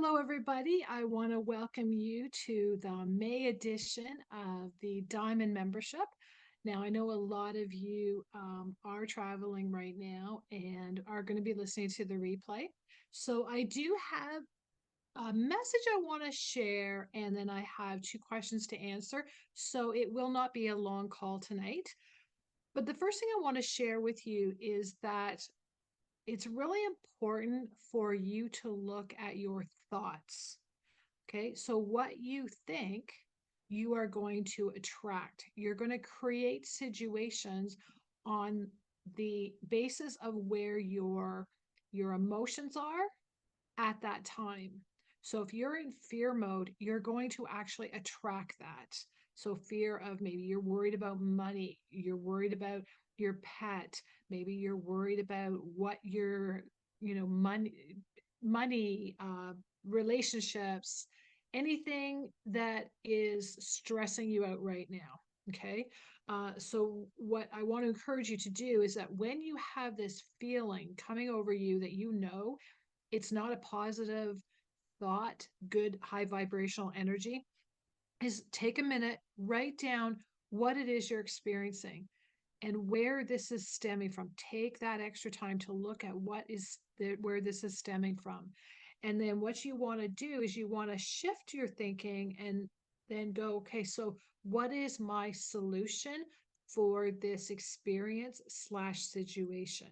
Hello, everybody. I want to welcome you to the May edition of the Diamond membership. Now, I know a lot of you are traveling right now and are going to be listening to the replay. So, I do have a message I want to share, and then I have two questions to answer. So, it will not be a long call tonight. But the first thing I want to share with you is that it's really important for you to look at your thoughts. Okay, so what you think, you are going to attract. You're going to create situations on the basis of where your emotions are at that time. So if you're in fear mode, you're going to actually attract that. So fear of, maybe you're worried about money, you're worried about your pet, maybe you're worried about what your, money, relationships, anything that is stressing you out right now. Okay. So what I want to encourage you to do is that when you have this feeling coming over you that it's not a positive thought, good high vibrational energy, is take a minute, write down what it is you're experiencing and where this is stemming from. Take that extra time to look at where this is stemming from. And then what you want to do is you want to shift your thinking and then go, okay, so what is my solution for this experience slash situation?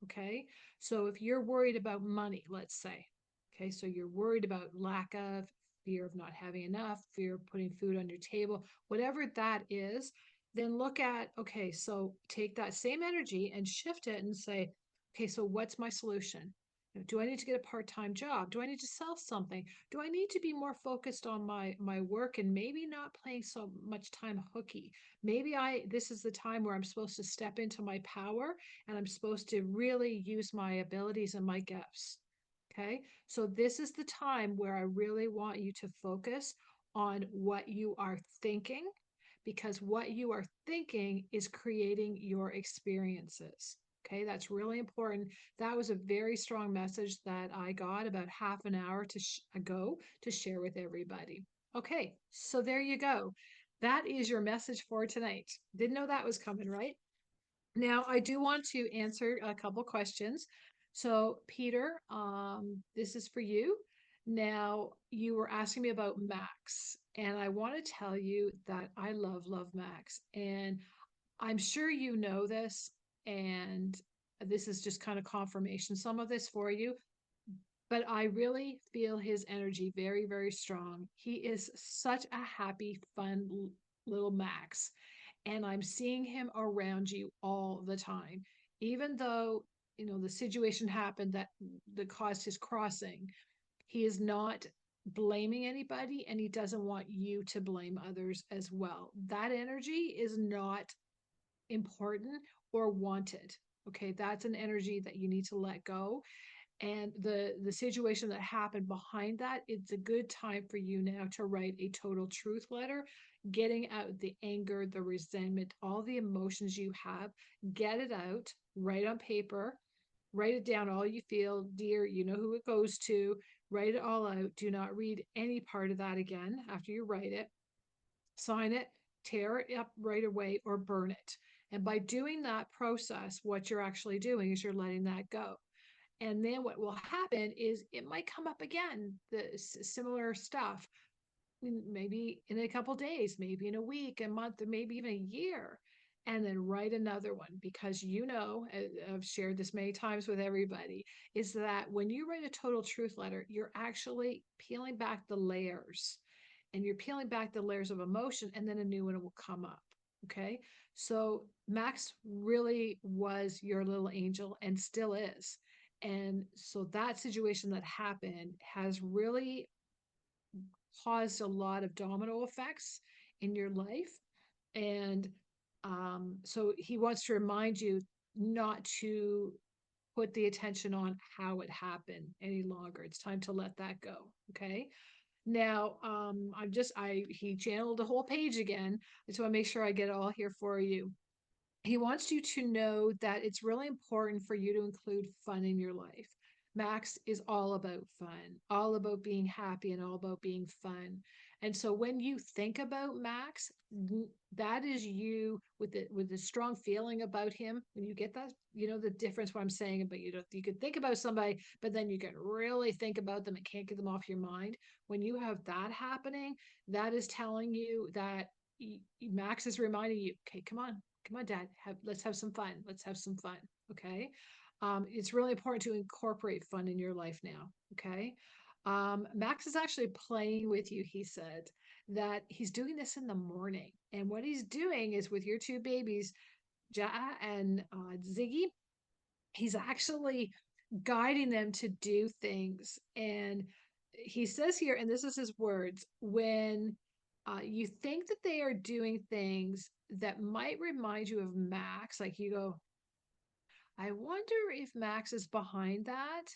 Okay. So if you're worried about money, let's say, okay, so you're worried about lack of, fear of not having enough, fear of putting food on your table, whatever that is, then look at, okay, so take that same energy and shift it and say, okay, so what's my solution? Do I need to get a part-time job? Do I need to sell something? Do I need to be more focused on my work and maybe not playing so much time hooky? Maybe this is the time where I'm supposed to step into my power and I'm supposed to really use my abilities and my gifts. Okay? So this is the time where I really want you to focus on what you are thinking, because what you are thinking is creating your experiences. Okay, that's really important. That was a very strong message that I got about half an hour ago to share with everybody. Okay, so there you go. That is your message for tonight. Didn't know that was coming, right? Now, I do want to answer a couple questions. So, Peter, this is for you. Now, you were asking me about Max, and I want to tell you that I love Max. And I'm sure you know this, and this is just kind of confirmation, some of this for you, but I really feel his energy very strong. He is such a happy, fun little Max, and I'm seeing him around you all the time. Even though, the situation happened that caused his crossing, he is not blaming anybody and he doesn't want you to blame others as well. That energy is not important or wanted. Okay, that's an energy that you need to let go. And the situation that happened behind that, it's a good time for you now to write a total truth letter, getting out the anger, the resentment, all the emotions you have. Get it out, write on paper, write it down, all you feel. Dear, you know who it goes to. Write it all out. Do not read any part of that again after you write it. Sign it, tear it up right away, or burn it. And by doing that process, what you're actually doing is you're letting that go. And then what will happen is it might come up again, the similar stuff, maybe in a couple days, maybe in a week, a month, or maybe even a year. And then write another one, because I've shared this many times with everybody, is that when you write a total truth letter, you're actually peeling back the layers, and you're peeling back the layers of emotion, and then a new one will come up. Okay. So Max really was your little angel and still is. And so that situation that happened has really caused a lot of domino effects in your life. And so he wants to remind you not to put the attention on how it happened any longer. It's time to let that go. Okay. Now, he channeled the whole page again. I just want to make sure I get it all here for you. He wants you to know that it's really important for you to include fun in your life. Max is all about fun, all about being happy, and all about being fun. And so when you think about Max, that is you with the strong feeling about him. When you get that, you know the difference what I'm saying about you could think about somebody, but then you can really think about them and can't get them off your mind. When you have that happening, that is telling you that Max is reminding you, okay, come on, Dad, let's have some fun. Let's have some fun. Okay. It's really important to incorporate fun in your life now. Okay. Max is actually playing with you. He said that he's doing this in the morning. And what he's doing is with your two babies, Ja and Ziggy, he's actually guiding them to do things. And he says here, and this is his words, when you think that they are doing things that might remind you of Max, like you go, I wonder if Max is behind that.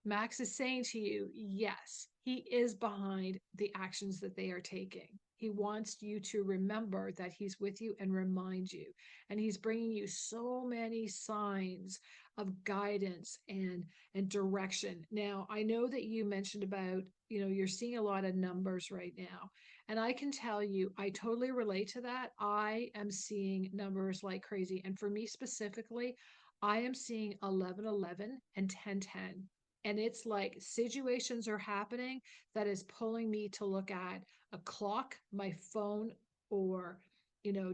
Max is saying to you, yes, he is behind the actions that they are taking. He wants you to remember that he's with you and remind you. And he's bringing you so many signs of guidance and direction. Now, I know that you mentioned about, you're seeing a lot of numbers right now. And I can tell you, I totally relate to that. I am seeing numbers like crazy. And for me specifically, I am seeing 1111 and 1010, and it's like situations are happening that is pulling me to look at a clock, my phone, or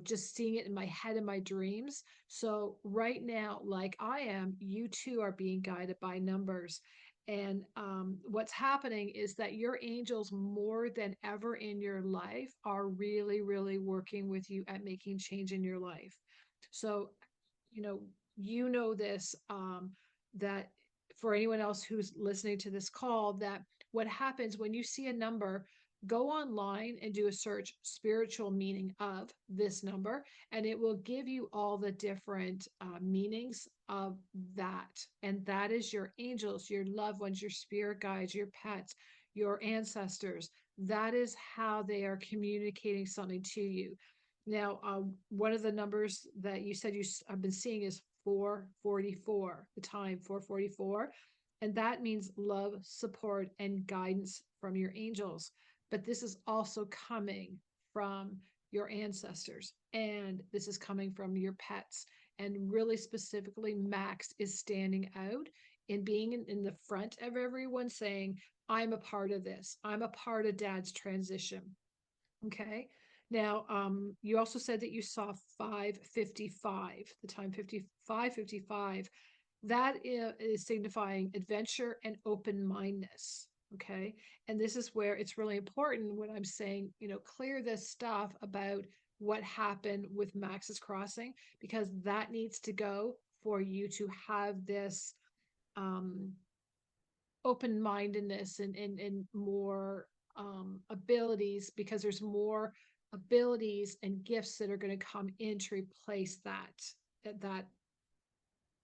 just seeing it in my head in my dreams. So right now, like I am, you too are being guided by numbers. And what's happening is that your angels, more than ever in your life, are really, really working with you at making change in your life. So, you know, this, that for anyone else who's listening to this call, that what happens when you see a number, go online and do a search spiritual meaning of this number, and it will give you all the different meanings of that. And that is your angels, your loved ones, your spirit guides, your pets, your ancestors. That is how they are communicating something to you. Now, one of the numbers that you said have been seeing is 444, the time 444. And that means love, support, and guidance from your angels. But this is also coming from your ancestors, and this is coming from your pets. And really specifically, Max is standing out in being in the front of everyone saying, I'm a part of this. I'm a part of Dad's transition. Okay. Now, you also said that you saw 555, the time 55. That is signifying adventure and open-mindedness. Okay. And this is where it's really important when I'm saying, clear this stuff about what happened with Max's crossing, because that needs to go for you to have this um, open-mindedness and more abilities, because there's more abilities and gifts that are going to come in to replace that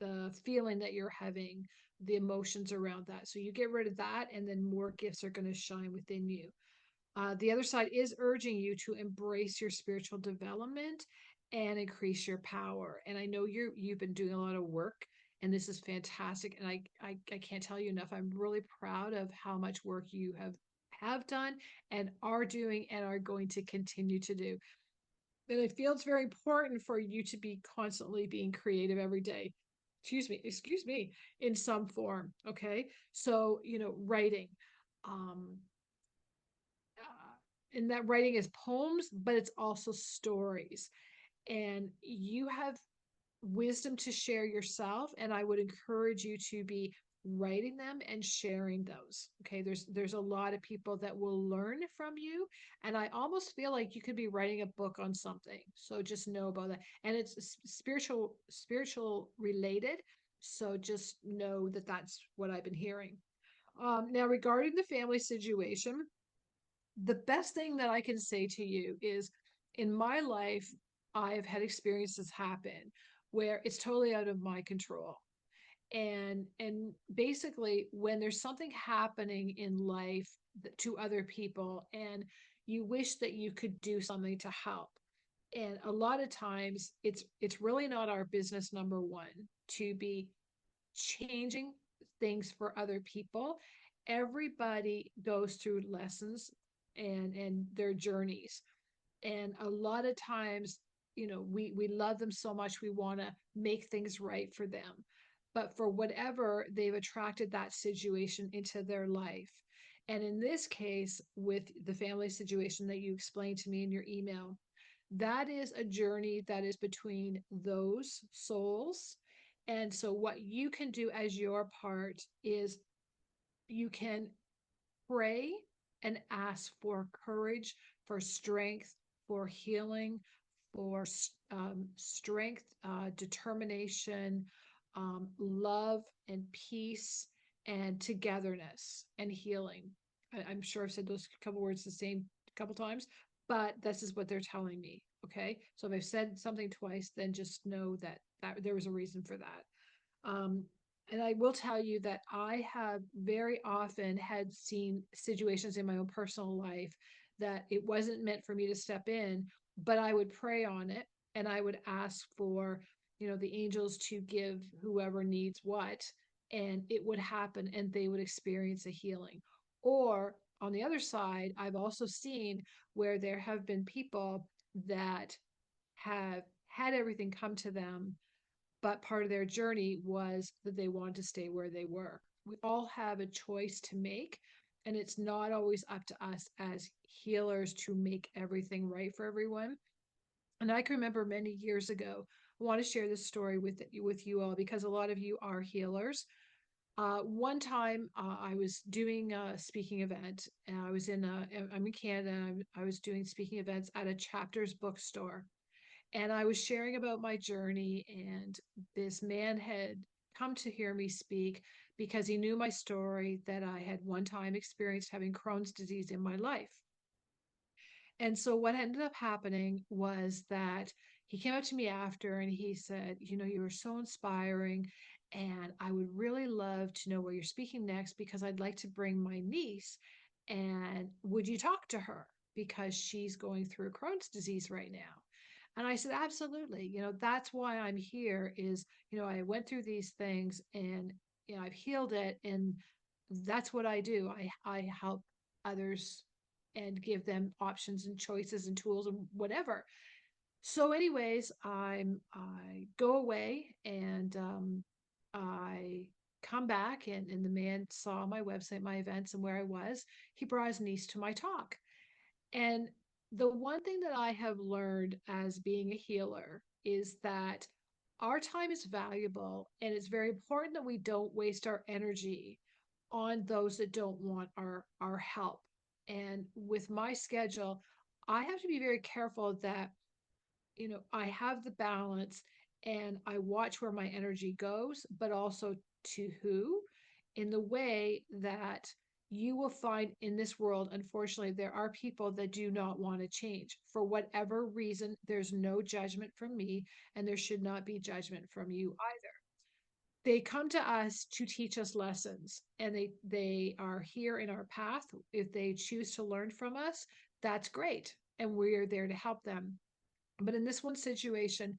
the feeling that you're having, the emotions around that. So you get rid of that, and then more gifts are going to shine within you. The other side is urging you to embrace your spiritual development and increase your power. And I know you've been doing a lot of work, and this is fantastic. And I can't tell you enough. I'm really proud of how much work you have done and are doing and are going to continue to do. And I feel it's very important for you to be constantly being creative every day. Excuse me, in some form. Okay. So, writing. Um, and that writing is poems, but it's also stories. And you have wisdom to share yourself, and I would encourage you to be writing them and sharing those. Okay, there's a lot of people that will learn from you, and I almost feel like you could be writing a book on something. So just know about that. And it's spiritual related, so just know that that's what I've been hearing. Now, regarding the family situation, the best thing that I can say to you is, in my life, I have had experiences happen where it's totally out of my control. And basically, when there's something happening in life to other people, and you wish that you could do something to help, and a lot of times it's really not our business, number one, to be changing things for other people. Everybody goes through lessons and their journeys. And a lot of times, we love them so much, we want to make things right for them. But for whatever, they've attracted that situation into their life. And in this case, with the family situation that you explained to me in your email, that is a journey that is between those souls. And so, what you can do as your part is you can pray and ask for courage, for strength, for healing, for strength, determination, love and peace, and togetherness and healing. I'm sure I've said those couple words the same couple times, but this is what they're telling me. Okay. So if I've said something twice, then just know that there was a reason for that. Um, and I will tell you that I have very often had seen situations in my own personal life that it wasn't meant for me to step in, but I would pray on it and I would ask for, the angels to give whoever needs what, and it would happen and they would experience a healing. Or on the other side, I've also seen where there have been people that have had everything come to them, but part of their journey was that they wanted to stay where they were. We all have a choice to make, and it's not always up to us as healers to make everything right for everyone. And I can remember many years ago, I want to share this story with you all because a lot of you are healers. One time, I was doing a speaking event. And I'm in Canada. I was doing speaking events at a Chapters bookstore, and I was sharing about my journey, and this man had come to hear me speak because he knew my story that I had one time experienced having Crohn's disease in my life. And so what ended up happening was that he came up to me after and he said, you were so inspiring. And I would really love to know where you're speaking next because I'd like to bring my niece. And would you talk to her? Because she's going through Crohn's disease right now. And I said, absolutely. That's why I'm here is, I went through these things and, I've healed it. And that's what I do. I help others and give them options and choices and tools and whatever. So, anyways, I go away and I come back and the man saw my website, my events, and where I was. He brought his niece to my talk. And the one thing that I have learned as being a healer is that our time is valuable and it's very important that we don't waste our energy on those that don't want our help. And with my schedule, I have to be very careful that I have the balance and I watch where my energy goes, but also to who, in the way that you will find in this world, unfortunately, there are people that do not want to change for whatever reason. There's no judgment from me, and there should not be judgment from you either. They come to us to teach us lessons, and they are here in our path. If they choose to learn from us, that's great, and we're there to help them. But in this one situation,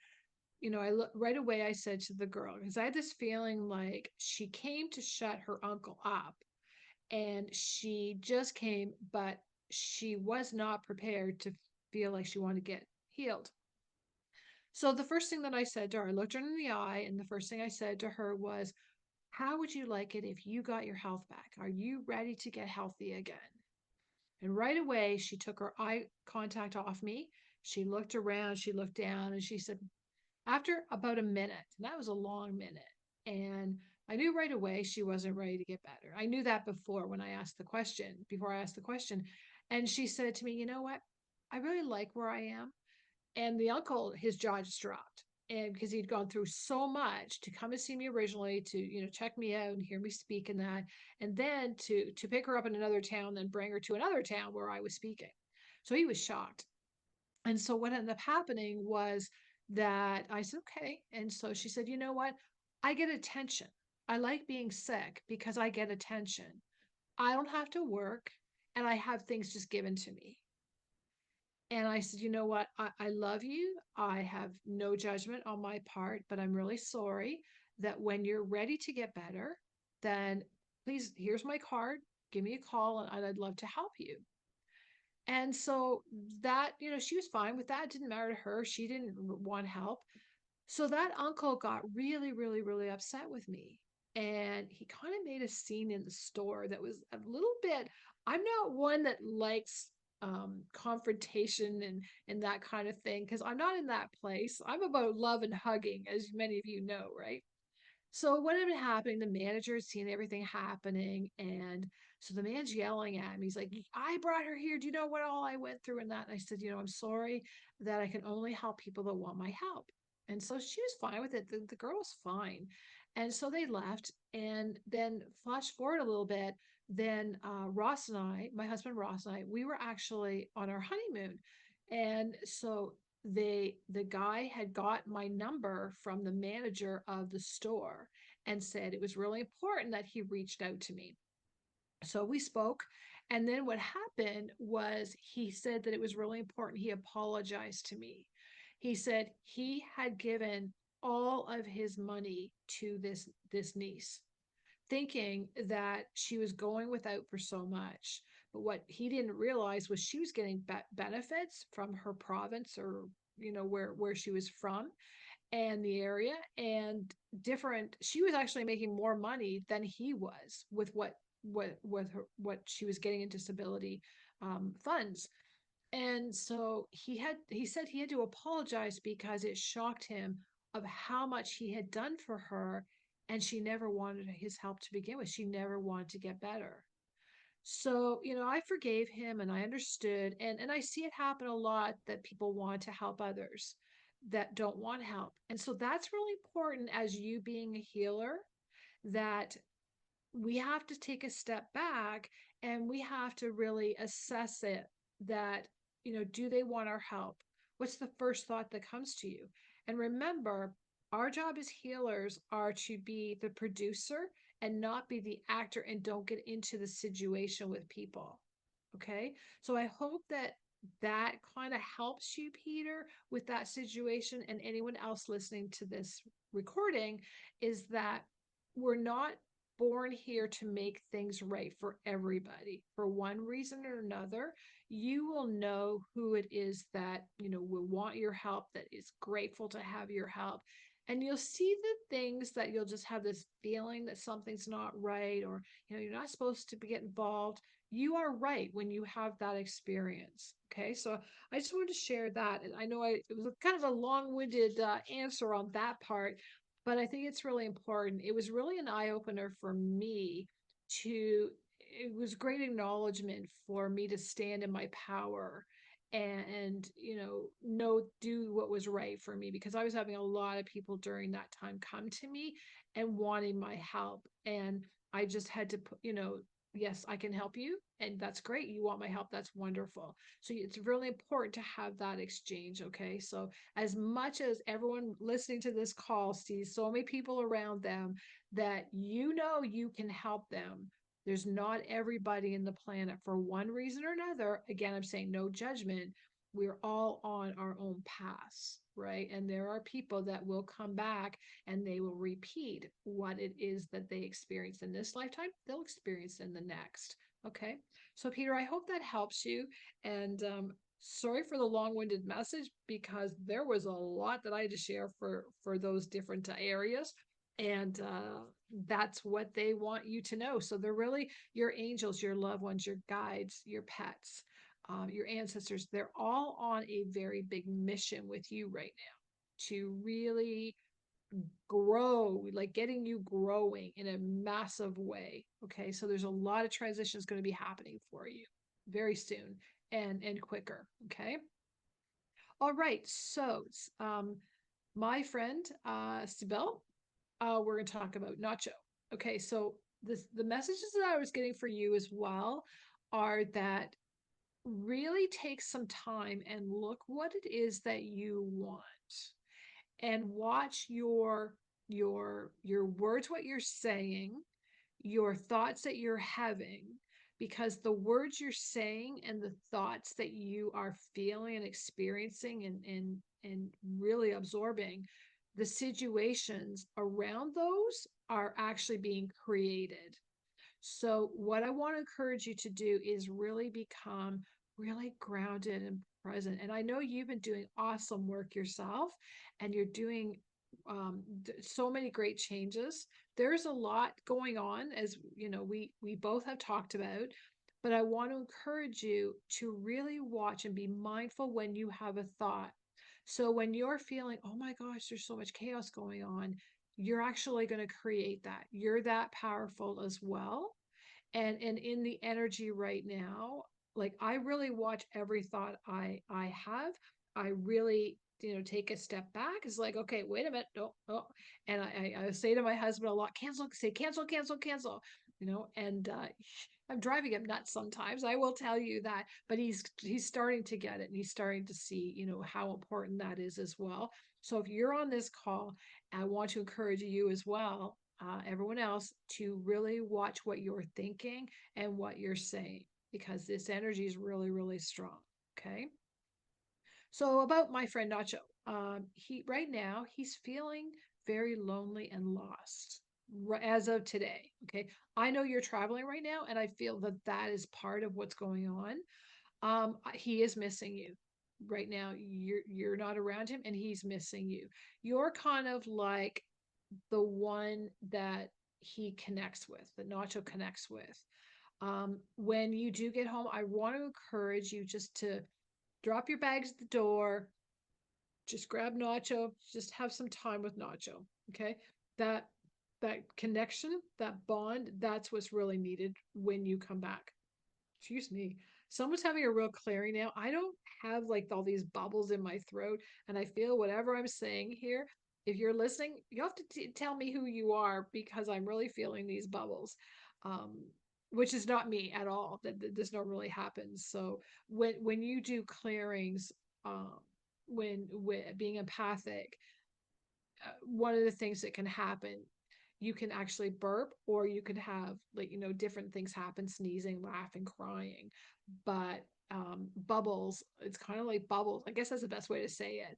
I look right away. I said to the girl, because I had this feeling like she came to shut her uncle up, and she just came, but she was not prepared to feel like she wanted to get healed. So the first thing that I said to her, I looked her in the eye, and the first thing I said to her was, how would you like it if you got your health back? Are you ready to get healthy again? And right away, she took her eye contact off me. She looked around, she looked down, and she said, after about a minute, and that was a long minute, and I knew right away she wasn't ready to get better. I knew that before I asked the question. And she said to me, you know what? I really like where I am. And the uncle, his jaw just dropped. And because he'd gone through so much to come and see me originally, to check me out and hear me speak and that, and then to pick her up in another town, then bring her to another town where I was speaking. So he was shocked. And so what ended up happening was that I said, okay. And so she said, you know what? I get attention. I like being sick because I get attention. I don't have to work and I have things just given to me. And I said, you know what? I love you. I have no judgment on my part, but I'm really sorry that when you're ready to get better, then please, here's my card. Give me a call and I'd love to help you. And so that, she was fine with that. It didn't matter to her. She didn't want help. So that uncle got really, really, really upset with me. And he kind of made a scene in the store that was a little bit, I'm not one that likes confrontation and that kind of thing, because I'm not in that place. I'm about love and hugging, as many of you know, right? So what ended up happening, the manager had seen everything happening. And so the man's yelling at me. He's like, I brought her here. Do you know what all I went through and that? And I said, I'm sorry that I can only help people that want my help. And so she was fine with it. The girl was fine. And so they left. And then flash forward a little bit, then Ross and I, my husband Ross and I, we were actually on our honeymoon. And so the guy had got my number from the manager of the store and said it was really important that he reached out to me. So we spoke. And then what happened was he said that it was really important. He apologized to me. He said he had given all of his money to this niece, thinking that she was going without for so much. But what he didn't realize was she was getting benefits from her province, or where she was from, and the area, and different. She was actually making more money than he was with what she was getting in disability funds. And so he said he had to apologize because it shocked him of how much he had done for her, and she never wanted his help to begin with. She never wanted to get better. So, I forgave him and I understood, and I see it happen a lot, that people want to help others that don't want help. And so that's really important, as you being a healer, that we have to take a step back and we have to really assess it, that, do they want our help? What's the first thought that comes to you? And remember, our job as healers are to be the producer and not be the actor, and don't get into the situation with people. Okay. So I hope that that kind of helps you, Peter, with that situation, and anyone else listening to this recording, is that we're not born here to make things right for everybody. For one reason or another, you will know who it is that, will want your help, that is grateful to have your help. And you'll see the things that you'll just have this feeling that something's not right, or, you're not supposed to get involved. You are right when you have that experience. Okay. So I just wanted to share that. And I know it was kind of a long-winded answer on that part, but I think it's really important. It was really an eye-opener for me to, it was great acknowledgement for me to stand in my power and do what was right for me, because I was having a lot of people during that time come to me and wanting my help. And I just had to put, yes, I can help you. And that's great. You want my help. That's wonderful. So it's really important to have that exchange. Okay. So as much as everyone listening to this call sees so many people around them that you can help them, there's not everybody in the planet for one reason or another. Again, I'm saying no judgment. We're all on our own paths, right? And there are people that will come back and they will repeat what it is that they experienced in this lifetime, they'll experience in the next. Okay. So, Peter, I hope that helps you. And sorry for the long-winded message, because there was a lot that I had to share for those different areas. And that's what they want you to know. So they're really your angels, your loved ones, your guides, your pets, your ancestors. They're all on a very big mission with you right now to really grow, like getting you growing in a massive way. Okay. So there's a lot of transitions going to be happening for you very soon, and quicker. Okay. All right. So, my friend, Sibel, we're going to talk about Nacho. Okay. So the messages that I was getting for you as well are that really take some time and look what it is that you want, and watch your words, what you're saying, your thoughts that you're having, because the words you're saying and the thoughts that you are feeling and experiencing and really absorbing, the situations around those are actually being created. So, what I want to encourage you to do is really become really grounded and present. And I know you've been doing awesome work yourself, and you're doing so many great changes. There's a lot going on, as you know, we both have talked about. But I want to encourage you to really watch and be mindful when you have a thought. So when you're feeling, oh my gosh, there's so much chaos going on, you're actually going to create that. You're that powerful as well. And in the energy right now, like I really watch every thought I have. I really, take a step back. It's like, okay, wait a minute, no, no. And I say to my husband a lot, cancel, say cancel, cancel, cancel, and I'm driving him nuts sometimes. I will tell you that, but he's starting to get it, and he's starting to see, how important that is as well. So if you're on this call, I want to encourage you as well, everyone else, to really watch what you're thinking and what you're saying, because this energy is really, really strong. Okay. So about my friend Nacho, he right now he's feeling very lonely and lost as of today. Okay, I know you're traveling right now, and I feel that that is part of what's going on. He is missing you right now. You're not around him, and he's missing you. You're kind of like the one that he connects with, that Nacho connects with. When you do get home, I want to encourage you just to drop your bags at the door, just grab Nacho, just have some time with Nacho. Okay. That that connection, that bond, that's what's really needed when you come back. Excuse me. Someone's having a real clearing now. I don't have like all these bubbles in my throat, and I feel whatever I'm saying here. If you're listening, you have to tell me who you are, because I'm really feeling these bubbles, um, which is not me at all. That this normally happens. So when you do clearings, um, when being empathic, one of the things that can happen, you can actually burp, or you could have, like, different things happen, sneezing, laughing, crying. But bubbles, it's kind of like bubbles, I guess that's the best way to say it.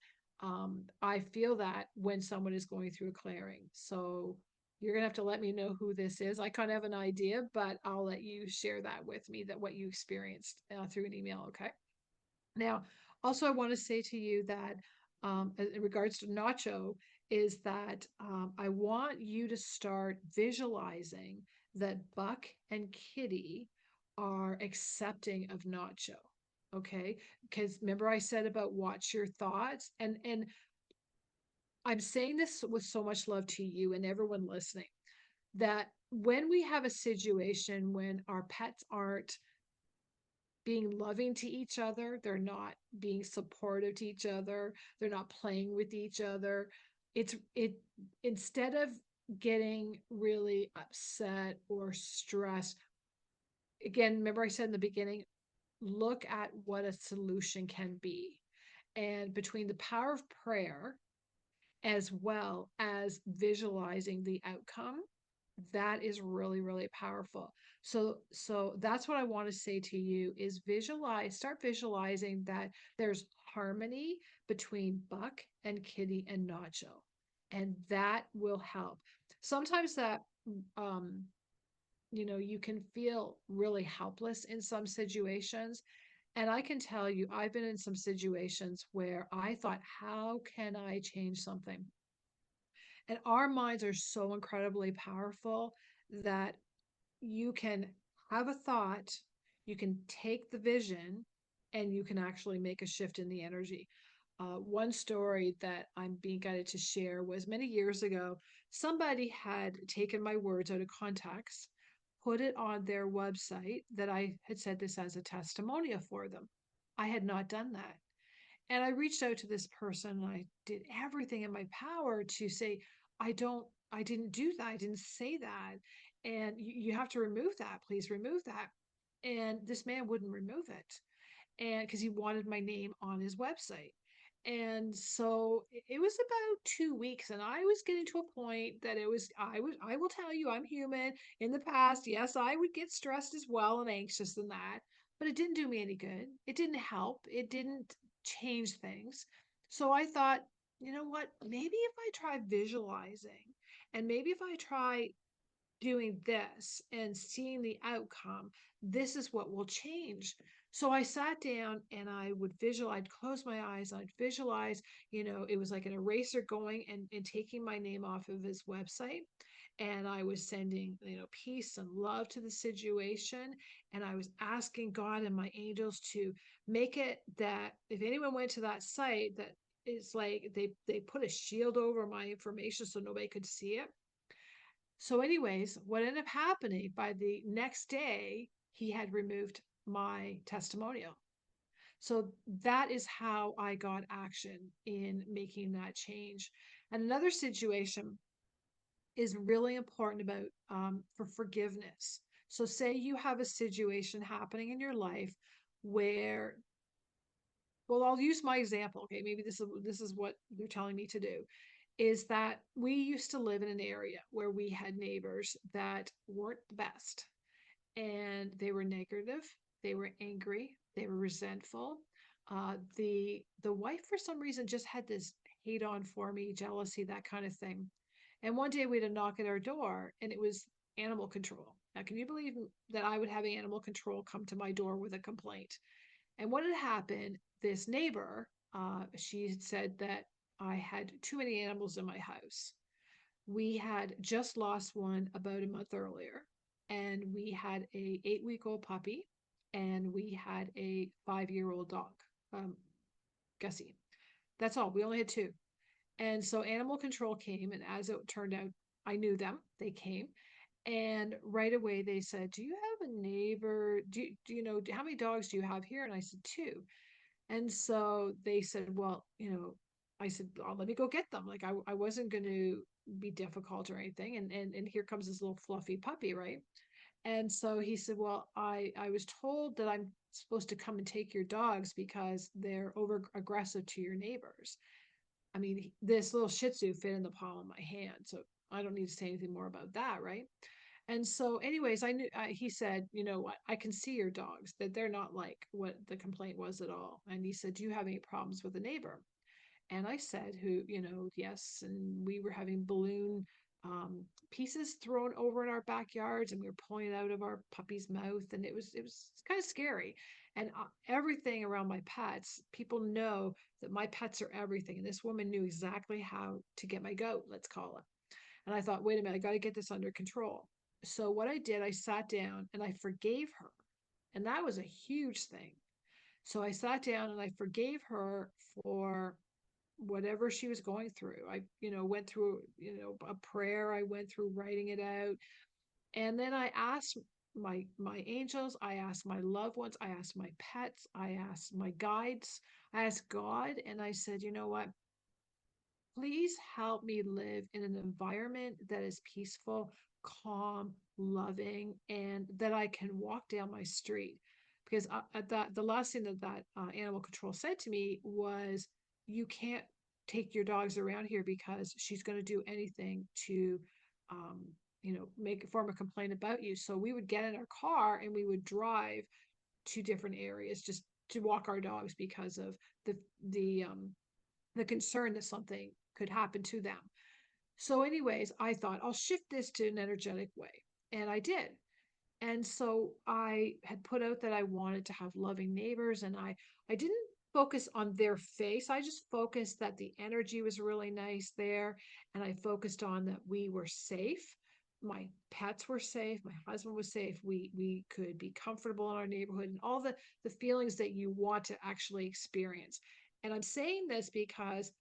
I feel that when someone is going through a clearing. So you're gonna have to let me know who this is. I kind of have an idea, but I'll let you share that with me, that what you experienced through an email. Okay. Now, also, I want to say to you that, in regards to Nacho, is that I want you to start visualizing that Buck and Kitty are accepting of Nacho. Okay, because remember I said about watch your thoughts, and I'm saying this with so much love to you and everyone listening, that when we have a situation when our pets aren't being loving to each other, they're not being supportive to each other, they're not playing with each other, it instead of getting really upset or stressed, again, remember I said in the beginning, look at what a solution can be. And between the power of prayer as well as visualizing the outcome, that is really, really powerful. So that's what I want to say to you is start visualizing that there's harmony between Buck and Kitty and Nacho, and that will help. Sometimes that, um you can feel really helpless in some situations. And I can tell you, I've been in some situations where I thought, how can I change something? And our minds are so incredibly powerful that you can have a thought, you can take the vision, and you can actually make a shift in the energy. One story that I'm being guided to share was many years ago, somebody had taken my words out of context, put it on their website, that I had said this as a testimonial for them. I had not done that. And I reached out to this person, and I did everything in my power to say, I didn't do that. I didn't say that. And you have to remove that. Please remove that. And this man wouldn't remove it. And because he wanted my name on his website. And so it was about 2 weeks, and I was getting to a point that I will tell you, I'm human. In the past, yes, I would get stressed as well and anxious than that, but it didn't do me any good. It didn't help. It didn't change things. So I thought, you know what? Maybe if I try visualizing And maybe if I try doing this and seeing the outcome, this is what will change. So I sat down and I would visualize, I'd close my eyes, I'd visualize, it was like an eraser going and taking my name off of his website. And I was sending, peace and love to the situation. And I was asking God and my angels to make it that if anyone went to that site, that it's like they put a shield over my information so nobody could see it. So, anyways, what ended up happening by the next day, he had removed my testimonial. So that is how I got action in making that change. And another situation is really important about for forgiveness. So, say you have a situation happening in your life where, well, I'll use my example. Okay, maybe this is what they're telling me to do. Is that we used to live in an area where we had neighbors that weren't the best, and they were negative, they were angry, they were resentful. The wife for some reason just had this hate on for me, jealousy, that kind of thing. And one day we had a knock at our door, and it was animal control. Now, can you believe that I would have animal control come to my door with a complaint? And what had happened, this neighbor, she had said that I had too many animals in my house. We had just lost one about a month earlier, and we had a 8-week-old puppy, and we had a 5-year-old dog, um, Gussie. That's all. We only had two. And so animal control came, and as it turned out, I knew them. They came, and right away they said, "Do you have a neighbor? Do you know how many dogs do you have here?" And I said, "Two." And so they said, "Well, I said, oh, let me go get them." Like I wasn't going to be difficult or anything. And here comes this little fluffy puppy, right? And so he said, "Well, I was told that I'm supposed to come and take your dogs because they're over aggressive to your neighbors." I mean, this little Shih Tzu fit in the palm of my hand, so I don't need to say anything more about that, right? And so, anyways, I knew he said, "You know what? I can see your dogs, that they're not like what the complaint was at all." And he said, "Do you have any problems with a neighbor?" And I said, yes. And we were having balloon pieces thrown over in our backyards, and we were pulling it out of our puppy's mouth. And it was kind of scary. And everything around my pets, people know that my pets are everything. And this woman knew exactly how to get my goat, let's call it. And I thought, wait a minute, I got to get this under control. So what I did, I sat down and I forgave her. And that was a huge thing. So I sat down and I forgave her for whatever she was going through. I, went through, a prayer. I went through writing it out. And then I asked my angels, I asked my loved ones, I asked my pets, I asked my guides, I asked God, and I said, "You know what? Please help me live in an environment that is peaceful, calm, loving, and that I can walk down my street." Because the last thing that animal control said to me was, "You can't take your dogs around here because she's going to do anything to, um, make form a complaint about you." So we would get in our car and we would drive to different areas just to walk our dogs because of the the um, the concern that something could happen to them. So, anyways, I thought I'll shift this to an energetic way. And I did. And so I had put out that I wanted to have loving neighbors, and I didn't focus on their face. I just focused that the energy was really nice there, and I focused on that we were safe. My pets were safe, my husband was safe. We could be comfortable in our neighborhood, and all the feelings that you want to actually experience. And I'm saying this because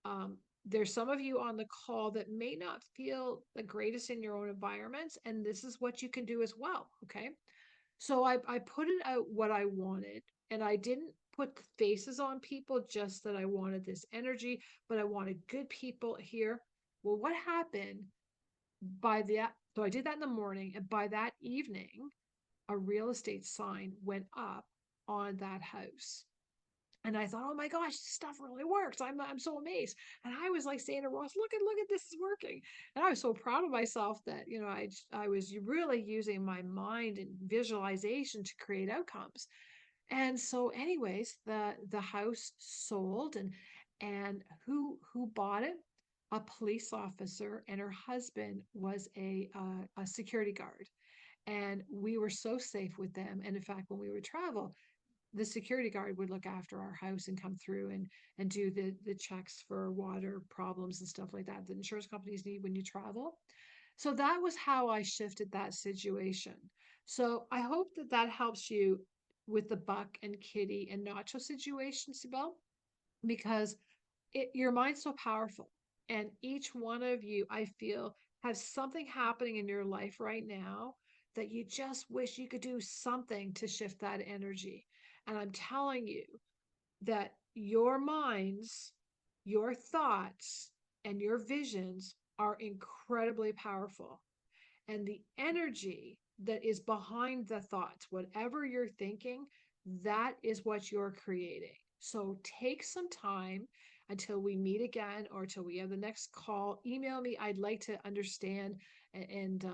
um, there's some of you on the call that may not feel the greatest in your own environments, and this is what you can do as well. Okay. So I put it out what I wanted, and I didn't put faces on people, just that I wanted this energy, but I wanted good people here. Well, what happened by that? So I did that in the morning, and by that evening, a real estate sign went up on that house. And I thought, oh my gosh, this stuff really works. I'm so amazed. And I was like saying to Ross, look at this is working. And I was so proud of myself that, I was really using my mind and visualization to create outcomes. And so, anyways, the house sold, and who bought it? a police officer, and her husband was a security guard. And we were so safe with them. And in fact, when we would travel, the security guard would look after our house and come through and do the checks for water problems and stuff like that that insurance companies need when you travel. So that was how I shifted that situation. So I hope that that helps you with the Buck and Kitty and Nacho situation, Sibel, because your mind's so powerful. And each one of you, I feel, has something happening in your life right now that you just wish you could do something to shift that energy. And I'm telling you that your minds, your thoughts, and your visions are incredibly powerful, and the energy that is behind the thoughts, whatever you're thinking, that is what you're creating. So take some time until we meet again or till we have the next call. Email me. I'd like to understand and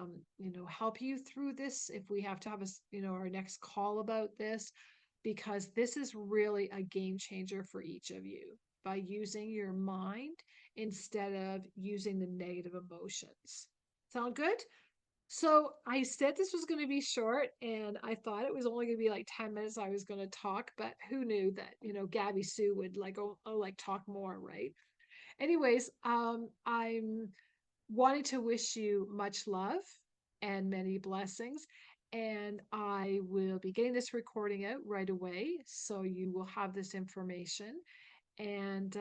help you through this if we have to have our next call about this, because this is really a game changer for each of you by using your mind instead of using the negative emotions. Sound good? So I said this was going to be short, and I thought it was only going to be like 10 minutes I was going to talk, but who knew that, Gabby Sue would like, like talk more, right? Anyways, I'm wanting to wish you much love and many blessings. And I will be getting this recording out right away. So you will have this information, and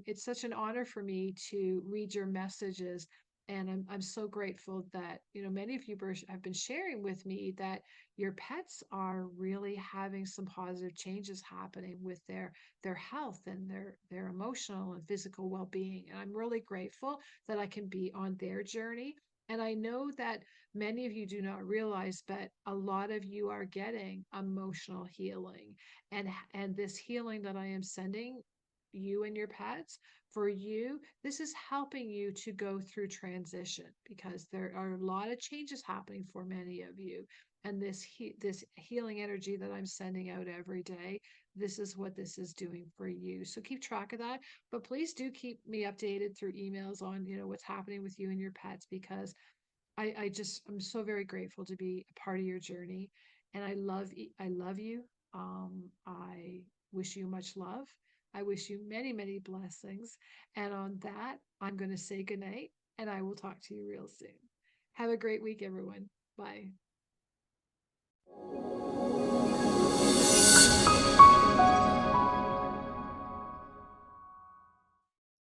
it's such an honor for me to read your messages. And I'm so grateful that many of you have been sharing with me that your pets are really having some positive changes happening with their health and their emotional and physical well-being. And I'm really grateful that I can be on their journey. And I know that many of you do not realize, but a lot of you are getting emotional healing, and this healing that I am sending you and your pets, for you, this is helping you to go through transition, because there are a lot of changes happening for many of you. And this healing energy that I'm sending out every day, this is what this is doing for you. So keep track of that, but please do keep me updated through emails on what's happening with you and your pets, because I'm so very grateful to be a part of your journey, and I love you. I wish you much love. I wish you many, many blessings. And on that, I'm going to say goodnight, and I will talk to you real soon. Have a great week, everyone. Bye.